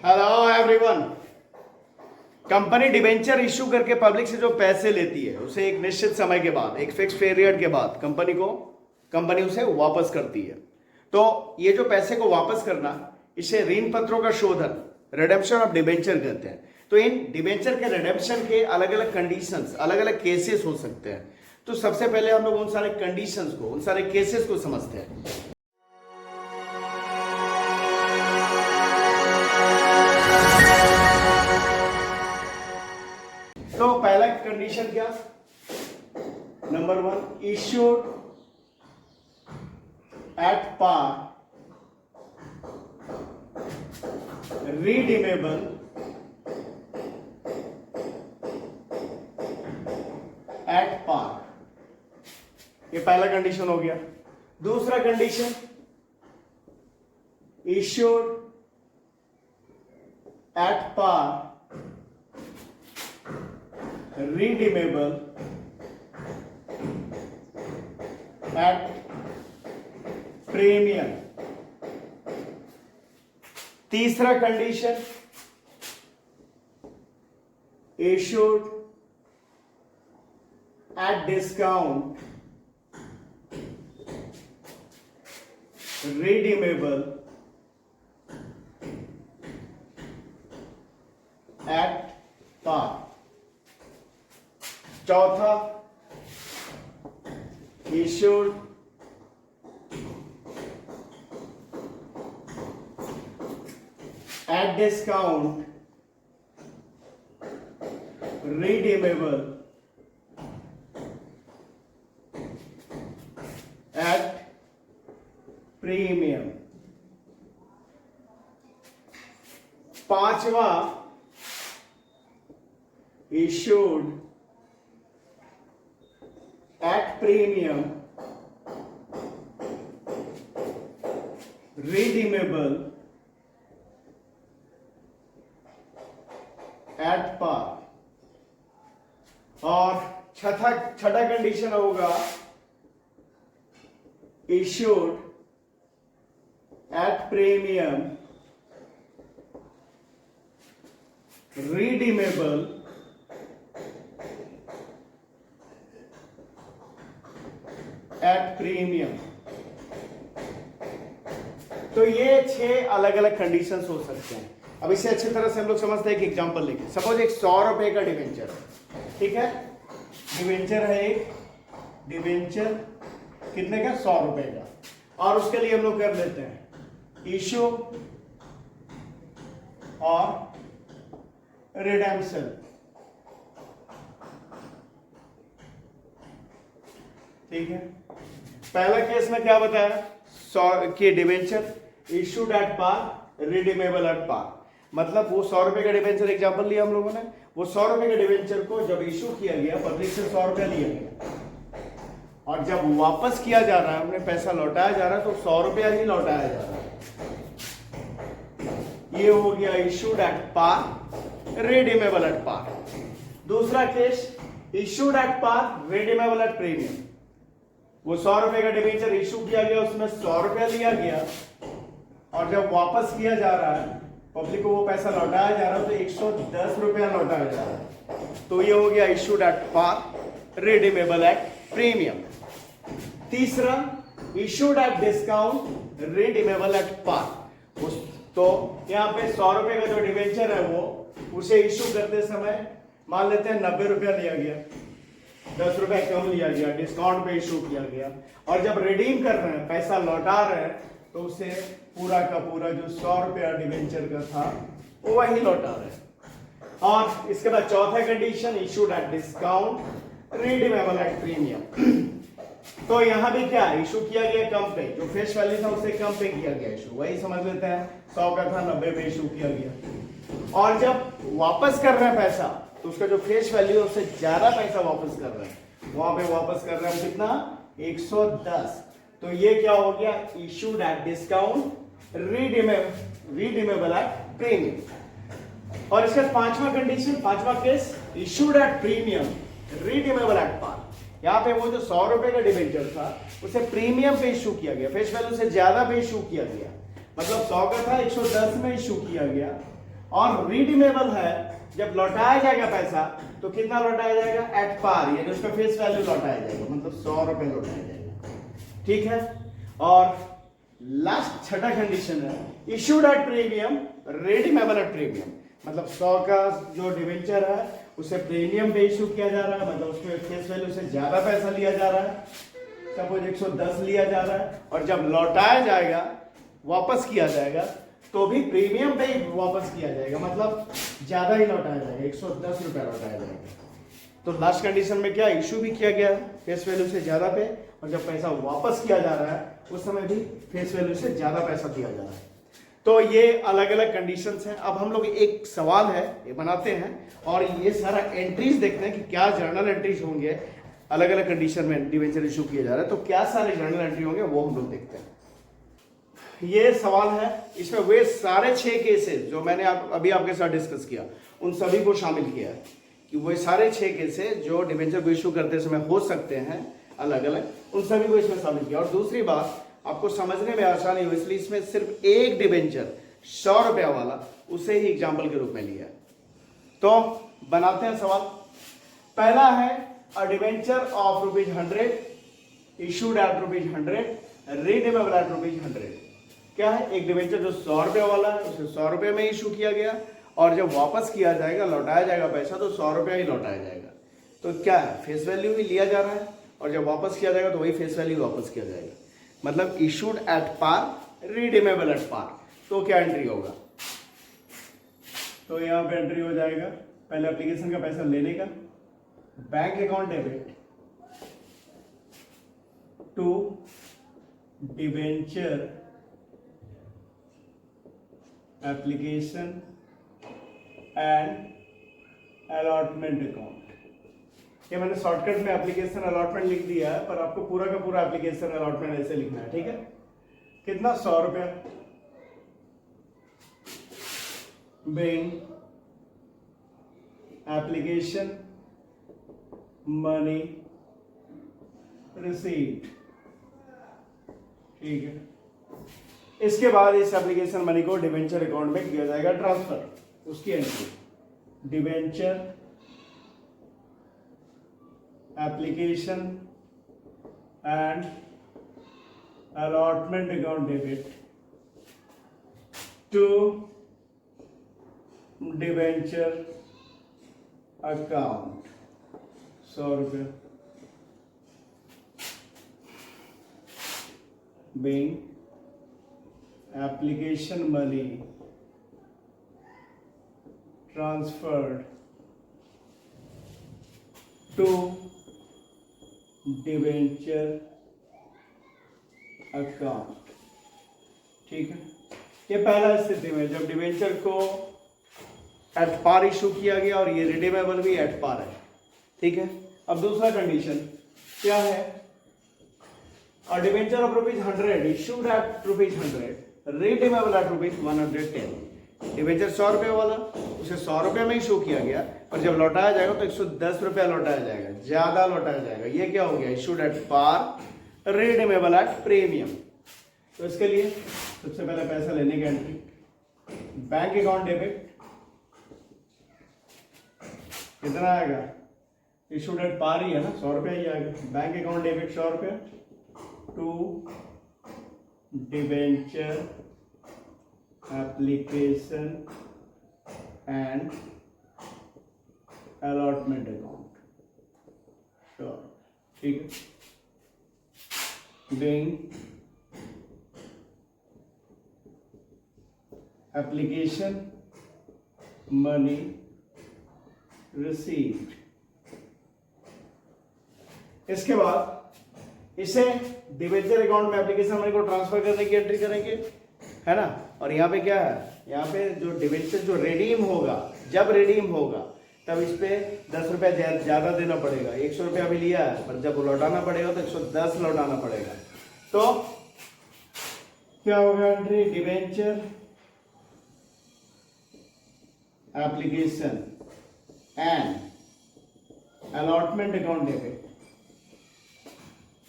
Hello everyone. Company debenture issue करके public से जो पैसे लेती है उसे एक निश्चित समय के बाद, एक फिक्स पीरियड के बाद कंपनी उसे वापस करती है। तो ये जो पैसे को वापस करना, इसे ऋण पत्रों का शोधन, रिडेम्पशन ऑफ डिबेंचर कहते हैं। तो इन डिबेंचर के रिडेम्पशन के अलग अलग कंडीशंस, अलग अलग केसेस हो सकते हैं। तो सबसे पहले हम लोग उन सारे कंडीशंस को, उन सारे केसेस को समझते हैं। तो पहला कंडीशन क्या? Number 1, issued at par, redeemable at par. ये पहला कंडीशन हो गया। दूसरा condition, issued at par, redeemable at premium। तीसरा condition, issued at discount, redeemable at par। चौथा, issued at discount, redeemable at premium। पांचवा, issued at premium, redeemable at par। और छठा कंडीशन होगा, issued at premium, redeemable eight premium. तो ये 6 अलग अलग कंडीशंस हो सकते हैं। अब इसे अच्छी तरह से हम लोग समझते हैं। एक एग्जांपल लेके, सपोज एक 100 रुपए का डिवेंचर है, ठीक है। डिवेंचर है एक, डिवेंचर कितने का? 100 रुपए का। और उसके लिए हम लोग कर लेते हैं इशू और रिडेम्पशन, ठीक है। पहला केस में क्या बताया? 100 के debenture issued at par, redeemable at par. मतलब वो 100 रुपए का डिवेंचर एग्जांपल लिया हम लोगों ने। वो 100 रुपए के डिवेंचर को जब इशू किया गया, पब्लिक से 100 रुपया लिया गया, और जब वापस किया जा रहा है, हमने पैसा लौटाया जा रहा है, तो 100 रुपया ही लौटाया जा रहा है। ये हो गया issued at par, redeemable at par. दूसरा case, issued at par, redeemable at premium. वो 100 रुपए का डिवेंचर इशू किया गया, उसमें 100 रुपया लिया गया, और जब वापस किया जा रहा है, पब्लिक को वो पैसा लौटाया जा रहा है, तो 110 रुपया लौटाया जा रहा है। तो ये हो गया issued at par, redeemable at premium. तीसरा, issued at discount, redeemable at par. तो यहाँ पे 100 रुपए का जो डिवेंचर है वो, उसे इशू करते समय मान लेते हैं 90 रुपया लिया गया, 10 रुपए कम लिया गया, डिस्काउंट पे इशू किया गया, और जब रिडीम कर रहे हैं, पैसा लौटा रहे हैं, तो उसे पूरा का पूरा जो 100 रुपया डिवेंचर का था वो वही लौटा रहे हैं। और इसके बाद चौथा condition, issued at discount, redeemable at premium. तो यहां भी क्या इशू किया गया? कम पे, जो फेस वैल्यू था उससे कम पे किया गया इशू, वही समझ लेते हैं। 100 का था, 90 पे इशू किया गया। और जब वापस कर रहे हैं पैसा, तो उसका जो फेस वैल्यू है उससे ज्यादा पैसा वापस कर रहे हैं। वहां पे वापस कर रहे हैं कितना? 110। तो ये क्या हो गया? Issued at discount, redeemable at premium. और इसका पांचवा कंडीशन, पांचवा case, issued at premium, redeemable at par. यहाँ पे वो जो 100 रुपए का डिबेंचर था उसे प्रीमियम पे इशू किया गया, फेस वैल्यू से ज्यादा पे इशू किया गया, मतलब 100 का था 110 में इशू किया गया, और रिडीमेबल है, जब लौटाया जाएगा पैसा तो कितना लौटाया जाएगा? एट पार, यानी उसका फेस वैल्यू लौटाया जाएगा, मतलब 100 रुपए लौटाया जाएगा। ठीक है। और लास्ट छठा कंडीशन है issued at premium redeemable at premium, मतलब 100 का जो डिवेंचर है उसे प्रीमियम पे इशू किया जा रहा है, मतलब उसके फेस वैल्यू से ज्यादा पैसा लिया जा रहा है, सपोज 110 लिया जा रहा है, और जब लौटाया जाएगा, वापस किया जाएगा, तो भी प्रीमियम पे ही वापस किया जाएगा, मतलब ज्यादा ही लौटाया जाएगा, 110 रुपया लौटाया जाएगा। तो लास्ट कंडीशन में क्या इशू भी किया गया फेस वैल्यू से ज्यादा पे, और जब पैसा वापस किया जा रहा है उस समय भी फेस वैल्यू से ज्यादा पैसा दिया जा रहा है। तो ये अलग अलग कंडीशंस हैं। अब हम लोग एक सवाल है ये बनाते हैं और ये सारा एंट्रीज देखते हैं कि क्या जर्नल एंट्रीज होंगे, अलग अलग कंडीशन में डिवेंचर इशू किया जा रहा है तो क्या सारे जर्नल एंट्री होंगे वो हम लोग देखते हैं। ये सवाल है, इसमें वे सारे 6 केसेस जो मैंने अभी आपके साथ डिस्कस किया उन सभी को शामिल किया है, कि वो सारे 6 केसेस जो डिवेंचर को इशू करते समय हो सकते हैं अलग अलग, उन सभी को इसमें शामिल किया। और दूसरी बात, आपको समझने में आसानी हो इसलिए इसमें सिर्फ एक डिवेंचर 100 रुपया वाला उसे ही एग्जाम्पल के रूप में लिया। तो बनाते हैं सवाल। पहला है a debenture of ₹100 issued at ₹100 redeemable at ₹100। क्या है? एक डिवेंचर जो 100 रुपया वाला है उसे 100 रुपये में इशू किया गया, और जब वापस किया जाएगा, लौटाया जाएगा पैसा, तो 100 रुपया ही लौटाया जाएगा। तो क्या है? फेस वैल्यू ही लिया जा रहा है, और जब वापस किया जाएगा तो वही फेस वैल्यू वापस किया जाएगा, मतलब issued at par redeemable at par. तो क्या एंट्री होगा? तो यहां पे एंट्री हो जाएगा पहले एप्लीकेशन का पैसा लेने का, bank account debit to debenture application and allotment account. ये मैंने शॉर्टकट में एप्लीकेशन अलॉटमेंट लिख दिया है, पर आपको पूरा का पूरा एप्लीकेशन अलॉटमेंट ऐसे लिखना है। ठीक है? कितना? 100 रुपया। Being application money received. ठीक है। इसके बाद इस एप्लीकेशन मनी को डिवेंचर अकाउंट में किया जाएगा ट्रांसफर। उसकी entry debenture application and allotment account debit to debenture account 100 रुपये। being application money transferred to debenture account. ठीक है, ये पहला स्थिति में जब डिवेंचर को एट पार इशू किया गया और ये रिडीमेबल भी एट पार है। ठीक है, अब दूसरा कंडीशन क्या है? A debenture of ₹100 issued at ₹100 redeemable at ₹110। Debenture 100 रुपये वाला उसे 100 रुपये में इशू किया गया और जब लौटाया जाएगा तो 110 रुपया लौटाया जाएगा, ज्यादा लौटाया जाएगा। ये क्या हो गया? Issued at par redeemable at premium. तो इसके लिए सबसे पहले पैसा लेने की एंट्री, बैंक अकाउंट डेबिट कितना आएगा? इशूड एट पार ही है ना, 100 रुपया ही आएगा। बैंक अकाउंट डेबिट 100 रुपया to debenture application and allotment account. ठीक है, being एप्लीकेशन मनी रिसीव्ड। इसके बाद इसे डिवेंचर अकाउंट में एप्लीकेशन मनी को ट्रांसफर करने की एंट्री करेंगे, है ना। और यहाँ पे क्या है? यहाँ पे जो डिवेंचर जो रिडीम होगा, जब रिडीम होगा तब इस पे 10 रुपया ज्यादा देना पड़ेगा। 100 रुपया भी लिया है, पर जब लौटाना पड़ेगा तो 110 लौटाना पड़ेगा। तो क्या होगा entry? Debenture application and allotment account debit.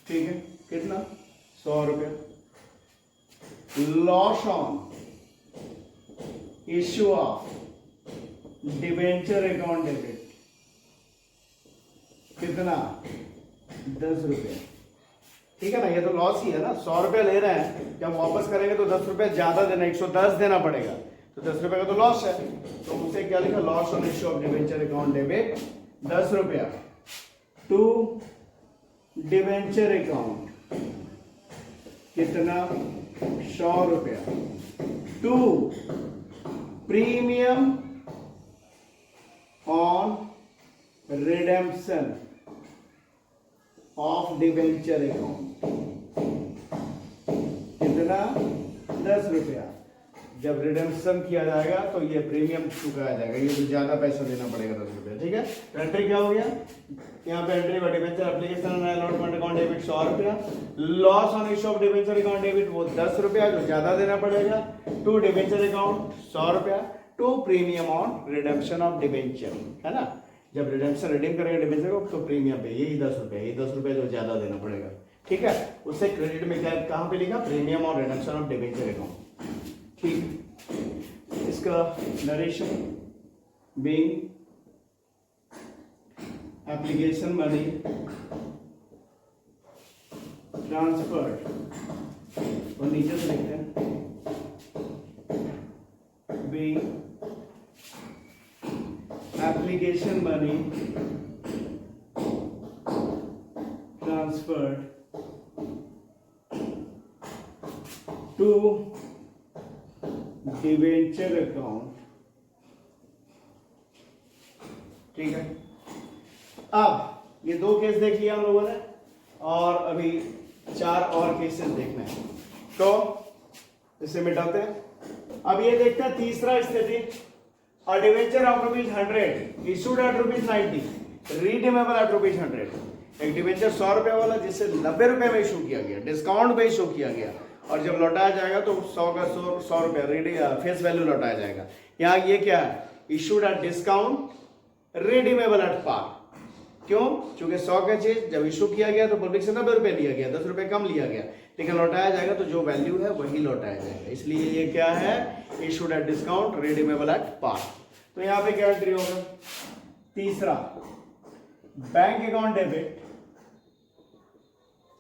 ठीक है, कितना? 100 रुपया। Loss on issue of debenture account debit कितना 10 रुपये। ठीक है ना, ये तो लॉस ही है ना, 100 रुपये ले रहे हैं, जब वापस करेंगे तो 10 रुपये ज्यादा देना, 110 देना पड़ेगा, तो 10 रुपये का तो लॉस है। तो उसे क्या लिखा, loss on issue of debenture account debit 10 रुपया टू डिबेंचर अकाउंट कितना 100 रुपया to premium on redemption of debenture account कितना 10 रुपया। जब रिडेम्पशन किया जाएगा तो ये प्रीमियम चुकाया जाएगा, ये तो ज्यादा पैसा देना पड़ेगा 10 रुपया। ठीक है, तो एंट्री क्या हो गया, यहाँ पे entry for debenture application allotment account debit 100 रुपया, loss on issue of debenture account debit वो 10 रुपया जो ज्यादा देना पड़ेगा, टू डिबेंचर अकाउंट 100 रुपया, to premium on redemption of debenture, है ना, जब रिडेम्पशन रिडीम करेंगे डिबेंचर को तो प्रीमियम पे यही 10 रुपया, यही 10 रुपया जो ज्यादा देना पड़ेगा। ठीक है, उससे क्रेडिट में क्या कहां पे लिखा, premium on redemption of debenture account. ठीक, इसका narration being application money transferred, और नीचे से लिखते हैं being application money transferred to debenture account। ठीक है, अब ये 2 केस देख लिया हम लोगों ने, और अभी 4 और केसेस देखना है, तो इसे मिटाते हैं। अब ये देखते हैं तीसरा स्थिति, A debenture of ₹100 issued at ₹90, redeemable at ₹100। एक डिवेंचर 100 रुपए वाला जिसे 90 रुपए में इशू किया गया, डिस्काउंट पे इशू किया गया, और जब लौटाया जाएगा तो 100 का 100 रुपया फेस वैल्यू लौटाया जाएगा। यहाँ ये क्या है, issued at discount redeemable at par. क्यों, क्योंकि 100 का चीज जब इशू किया गया तो पब्लिक से 90 रुपए लिया गया, 10 रुपए कम लिया गया, लेकिन लौटाया जाएगा तो जो वैल्यू है वही लौटाया जाएगा, इसलिए ये क्या है, issued at discount redeemable at par. तो यहाँ पे क्या एंट्री होगा, तीसरा बैंक अकाउंट डेबिट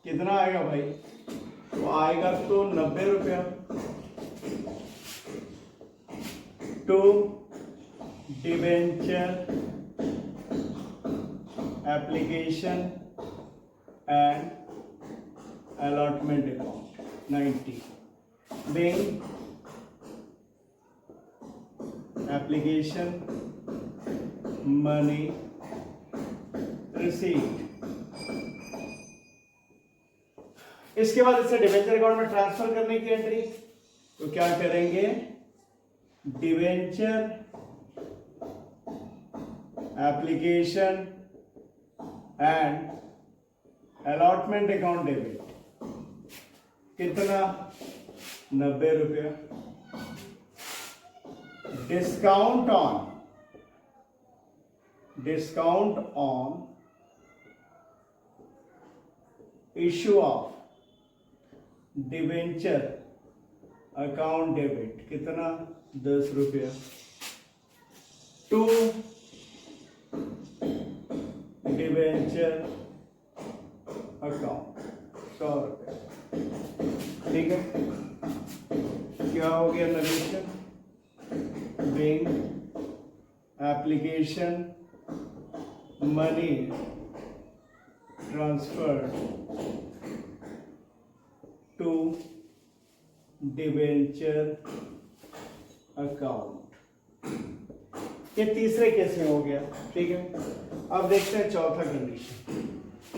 कितना आएगा भाई, तो आएगा तो 90 रुपया to debenture application and allotment account 90 being application money received। इसके बाद इसे डिबेंचर अकाउंट में ट्रांसफर करने की एंट्री, तो क्या करेंगे, debenture application and allotment account debit कितना 90 रुपया, discount on issue of debenture account debit कितना 10 रुपया टू डिबेंचर अकाउंट 100 रुपया। ठीक है, क्या हो गया narration, being application money transferred to debenture account। ये तीसरे केस में हो गया। ठीक है, अब देखते हैं चौथा कंडीशन।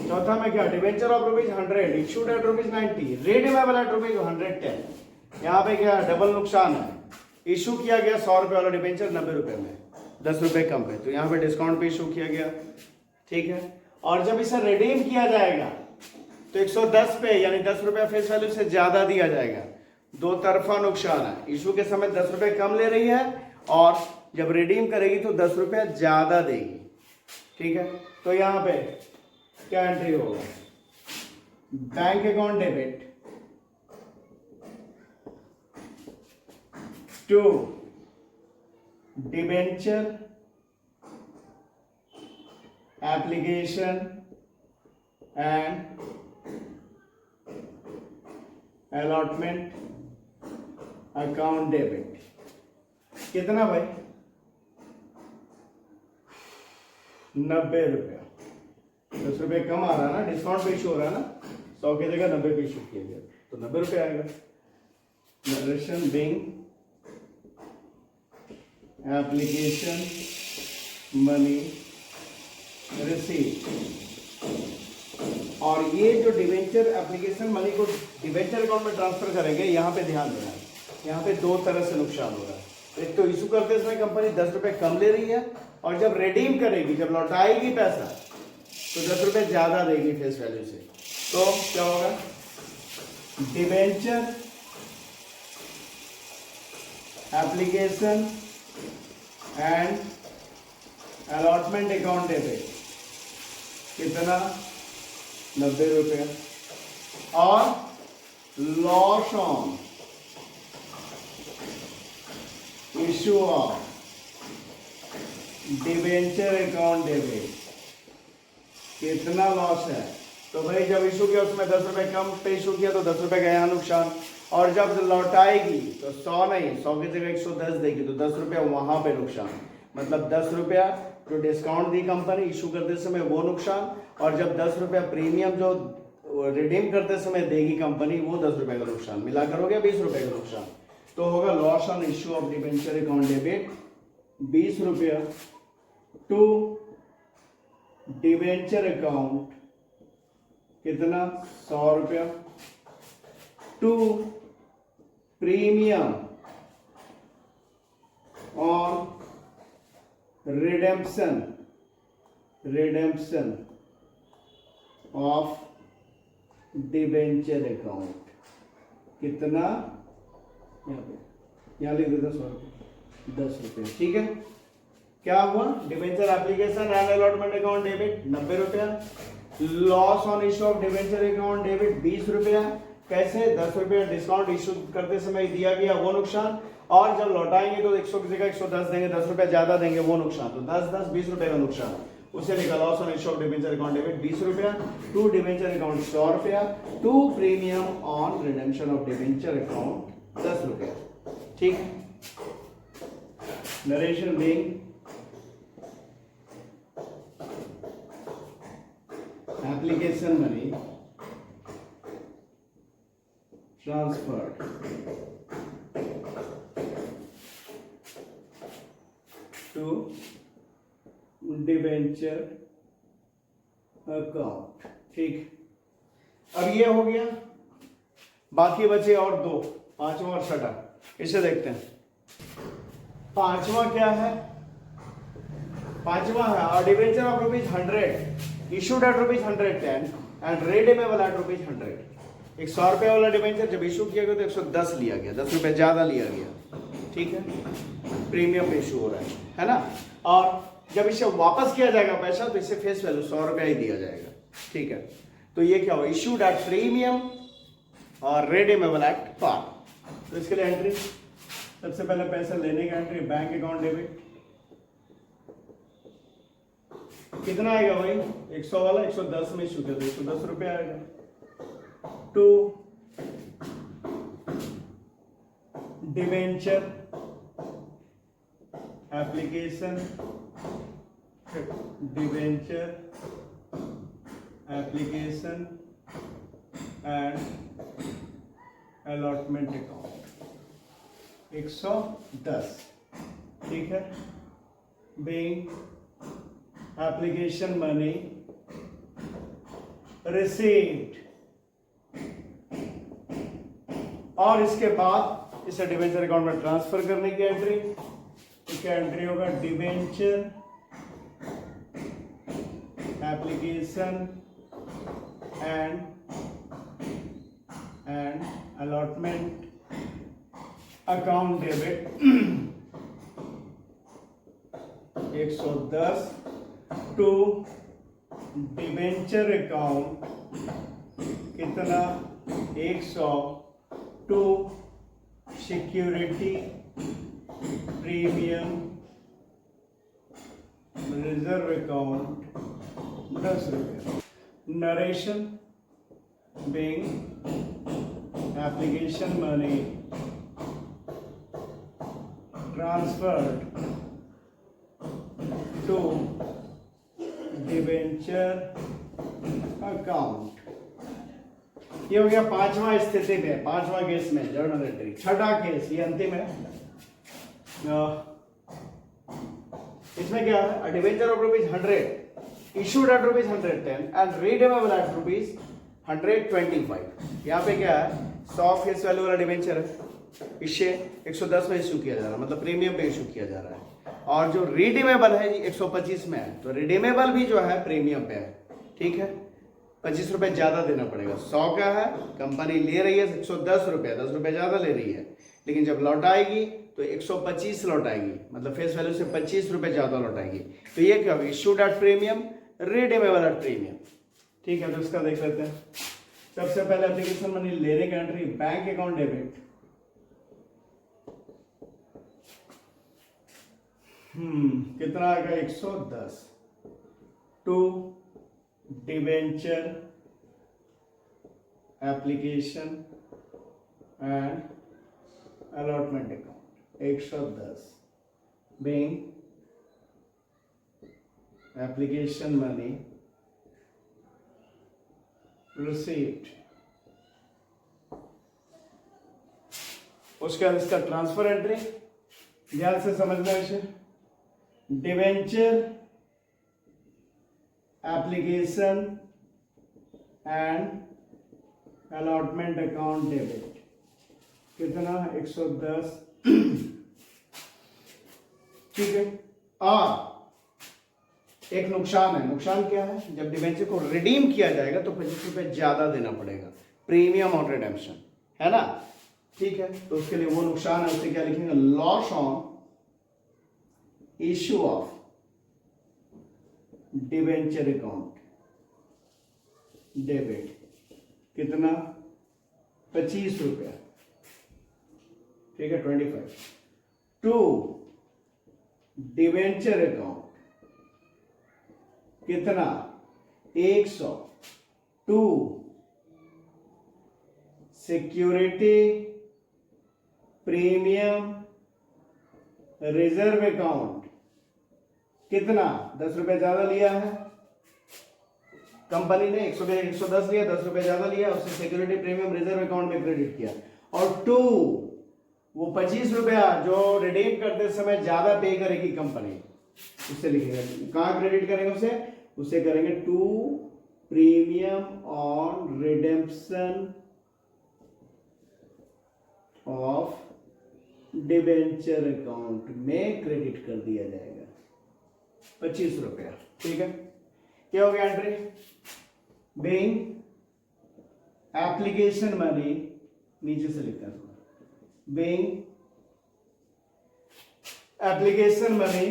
चौथा में क्या, debenture of ₹100 issued eight ₹90, redeemable eight ₹110। यहाँ पे क्या डबल नुकसान है, इशू किया गया 100 रुपए वाला डिबेंचर 90 रुपए में, 10 रुपए कम है, तो यहाँ पे डिस्काउंट पे इशू किया गया। ठीक है, और जब इसे रिडीम किया जाएगा तो 110 पे यानी 10 रुपए फेस वैल्यू से ज्यादा दिया जाएगा, दो तरफा नुकसान है, इशू के समय 10 रुपए कम ले रही है और जब रिडीम करेगी तो 10 रुपया ज्यादा देगी। ठीक है, तो यहाँ पे क्या एंट्री होगा, bank account debit to debenture application and allotment account debit. कितना भाई? 90 रुपया। 10 रुपये कम आ रहा है ना, डिस्काउंट पे इशू हो रहा है ना, 100 की जगह 90 पे इशू किया गया तो 90 रुपये आएगा। Narration being application money receive. और ये जो डिवेंचर एप्लीकेशन मनी को डिवेंचर अकाउंट में ट्रांसफर करेंगे, यहाँ पे ध्यान देना है, यहाँ पे दो तरह से नुकसान हो रहा है। एक तो इशू करते समय कंपनी 10 रुपए कम ले रही है, और जब रिडीम करेगी, जब लौटाएगी पैसा, तो 10 रुपए ज्यादा देगी फेस वैल्यू से। तो क्या होगा? Debenture application and allotment account debit. कितना? 90 रुपये। और loss on issue of debenture account debit. कितना लॉस है? तो भाई जब इशू किया उसमें 10 रुपए कम पे इशू किया तो 10 रुपए का यहाँ नुकसान, और जब लौटाएगी तो 100 नहीं, 100 की जगह 110 देगी तो 10 रुपया वहां पे नुकसान। मतलब 10 रुपया जो डिस्काउंट दी कंपनी इशू करते समय वो नुकसान, और जब 10 रुपया प्रीमियम जो रिडीम करते समय देगी कंपनी वो 10 रुपए का नुकसान, मिलाकर हो गया 20 रुपए का नुकसान। तो होगा loss on issue of debenture account debit 20 रुपया टू डिवेंचर अकाउंट। कितना? 100 रुपया to premium on redemption of debenture account. कितना? यहां लिख देता 100 रुपये, 10 रुपये। ठीक है, क्या हुआ? Debenture application and allotment account debit 90 रुपया, loss on issue of debenture account debit 20 रुपया। कैसे? 10 रुपया डिस्काउंट इशू करते समय दिया गया वो नुकसान, और जब लौटाएंगे तो 100 की जगह 110 देंगे, 10 रुपया ज्यादा देंगे वो नुकसान। तो 10 20 रुपए का नुकसान, उसे लिखा loss on issue of debenture account debit 20 रुपया टू डिवेंचर अकाउंट 100 रुपया to premium on redemption of debenture account 10 रुपया। ठीक, narration being application money transferred to debenture account. ठीक, अब ये हो गया, बाकी बचे और दो, पांचवा और छठा। इसे देखते हैं। पांचवा क्या है? पांचवा है debenture of ₹100 issued eight ₹110 and redeemable at ₹100। एक 100 रुपये वाला डिवेंचर जब इशू किया गया तो 110 लिया गया, 10 रुपये ज्यादा लिया गया। ठीक है, प्रीमियम पे इशू हो रहा है ना, और जब इसे वापस किया जाएगा पैसा तो इसे फेस वैल्यू 100 रुपया ही दिया जाएगा। ठीक है, तो ये क्या हुआ? इशूड एट प्रीमियम और रिडीमेबल एट पार। तो इसके लिए एंट्री, सबसे पहले पैसा लेने का एंट्री, बैंक अकाउंट डेबिट। कितना आएगा भाई? 100 वाला 110 में इशू किया तो 110 रुपया आएगा to debenture application and allotment account 110। ठीक है, बीइंग एप्लीकेशन मनी रिसीव्ड, और इसके बाद इसे डिवेंचर अकाउंट में ट्रांसफर करने की एंट्री। इसका एंट्री होगा debenture application and allotment account debit 110 to debenture account. कितना? 100 to security premium reserve account 10 रुपया। Narration being application money transferred to debenture account. ये हो गया पांचवा स्थिति में, पांचवा केस में जर्नल एंट्री। छठा केस, ये अंतिम है। इसमें क्या है, debenture of ₹100 issued eight ₹110 and redeemable eight ₹125। यहाँ पे क्या है, 100 फेस वैल्यू वाला डिबेंचर है, इसे 110 में इशू किया जा रहा है, मतलब प्रीमियम पे इशू किया जा रहा है। और जो रिडीमेबल है 125 में है, तो रिडीमेबल भी जो है प्रीमियम पे है। ठीक है, 25 रुपए ज्यादा देना पड़ेगा। 100 का है, कंपनी ले रही है 110 रुपए, 10 रुपए ज्यादा ले रही है, लेकिन जब लौटाएगी तो 125 लौटाएगी, मतलब फेस वैल्यू से 25 रुपए ज्यादा लौटाएगी। तो ये क्या होगी, issued at premium, redeemable at premium. ठीक है, तो इसका देख लेते हैं। सबसे पहले एप्लीकेशन मनी लेने का एंट्री, बैंक अकाउंट डेबिट। कितना आएगा, 110 to debenture application and allotment account. 110 being application money received। उसके बाद इसका ट्रांसफर एंट्री, ध्यान से समझना इसे। Debenture application and allotment account debit. कितना, 110। ठीक है, और एक नुकसान है। नुकसान क्या है, जब डिबेंचर को रिडीम किया जाएगा तो 25 रुपए ज्यादा देना पड़ेगा, प्रीमियम ऑन रिडेम्पशन, है ना। ठीक है, तो उसके लिए वो नुकसान है, उसे क्या लिखेंगे, loss on issue of debenture account debit. कितना, 25 रुपया। ठीक है, 25 टू डिबेंचर अकाउंट। कितना, 100 to security premium reserve account. कितना, 10 रुपए ज्यादा लिया है कंपनी ने, 110 लिया, 10 रुपए ज्यादा लिया, उससे सिक्योरिटी प्रीमियम रिजर्व अकाउंट में क्रेडिट किया। और टू, वो 25 रुपया जो रिडीम करते समय ज्यादा पे करेगी कंपनी, उससे लिखेगा, कहां क्रेडिट करेंगे उसे करेंगे to premium on redemption of debenture account में क्रेडिट कर दिया जाएगा 25 रुपया। ठीक है, क्या हो गया एंट्री, बीइंग एप्लीकेशन मनी, नीचे से लिखता हूं, being application money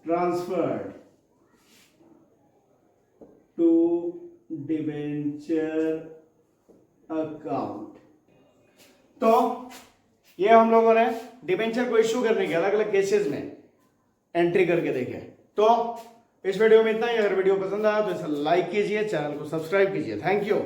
transferred to debenture account. तो ये हम लोगों ने डिबेंचर को इश्यू करने के अलग अलग केसेस में एंट्री करके देखे। तो इस वीडियो में इतना ही। अगर वीडियो पसंद आया तो इसे लाइक कीजिए, चैनल को सब्सक्राइब कीजिए। Thank you.